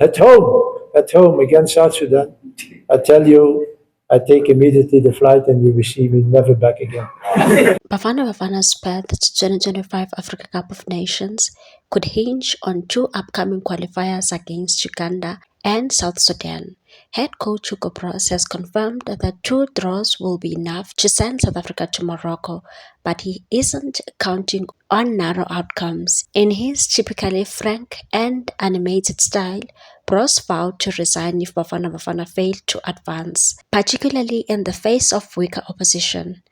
At home against South Sudan. I tell you, I take immediately the flight and you will see me never back again. Bafana Bafana's path to 2025 Africa Cup of Nations could hinge on two upcoming qualifiers against Uganda and South Sudan. Head coach Hugo Broos has confirmed that two draws will be enough to send South Africa to Morocco, but he isn't counting on narrow outcomes. In his typically frank and animated style, Broos vowed to resign if Bafana Bafana failed to advance, particularly in the face of weaker opposition,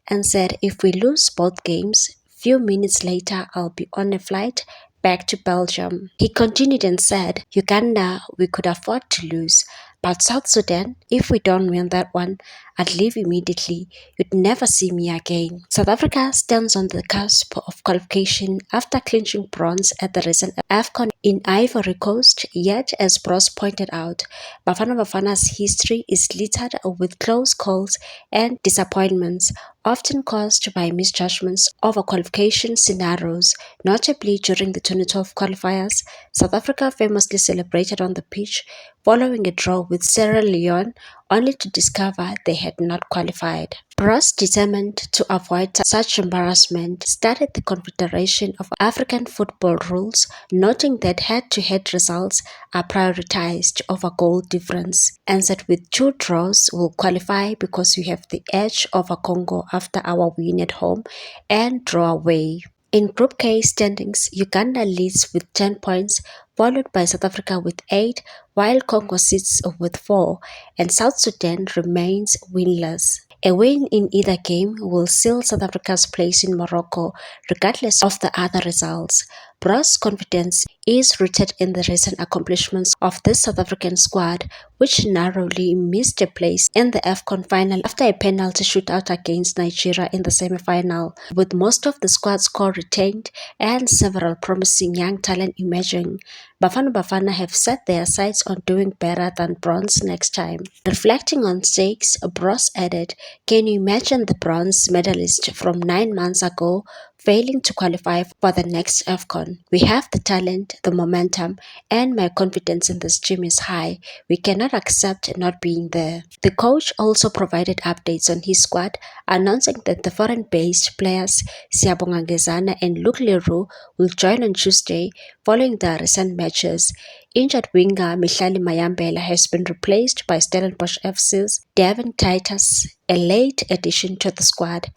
and said if we lose both games, few minutes later I'll be on a flight back to Belgium. He continued and said, Uganda, we could afford to lose, but South Sudan, if we don't win that one, I'd leave immediately. You'd never see me again. South Africa stands on the cusp of qualification after clinching bronze at the recent AFCON in Ivory Coast, yet as Broos pointed out, Bafana Bafana's history is littered with close calls and disappointments, often caused by misjudgments over qualification scenarios. Notably, during the 2012 qualifiers, South Africa famously celebrated on the pitch following a draw with Sierra Leone, only to discover they had not qualified. Broos, determined to avoid such embarrassment, started the Confederation of African Football rules, noting that head-to-head results are prioritized over goal difference, and said with two draws we'll qualify because we have the edge over Congo after our win at home and draw away. In Group K standings, Uganda leads with 10 points, followed by South Africa with 8, while Congo sits with 4, and South Sudan remains winless. A win in either game will seal South Africa's place in Morocco, regardless of the other results. Broos' confidence is rooted in the recent accomplishments of this South African squad, which narrowly missed a place in the AFCON final after a penalty shootout against Nigeria in the semi-final. With most of the squad score retained and several promising young talent emerging, Bafana Bafana have set their sights on doing better than bronze next time. Reflecting on stakes, Broos added, "Can you imagine the bronze medalist from 9 months ago failing to qualify for the next AFCON? We have the talent, the momentum, and my confidence in this team is high. We cannot accept not being there." The coach also provided updates on his squad, announcing that the foreign-based players Siyabonga Ngezana and Luke Leroux will join on Tuesday following their recent matches. Injured winger Mihlali Mayambela has been replaced by Stellenbosch FC's Devin Titus, a late addition to the squad.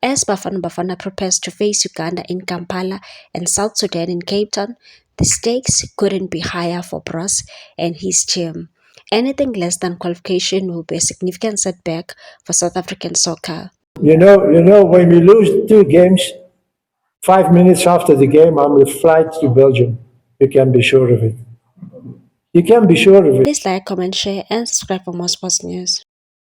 As Bafana Bafana prepares to face Uganda in Kampala and South Sudan in Cape Town, the stakes couldn't be higher for Broos and his team. Anything less than qualification will be a significant setback for South African soccer. When we lose two games, 5 minutes after the game, I'm with flight to Belgium. You can be sure of it. You can be sure of it. Please like, comment, share, and subscribe for more sports news.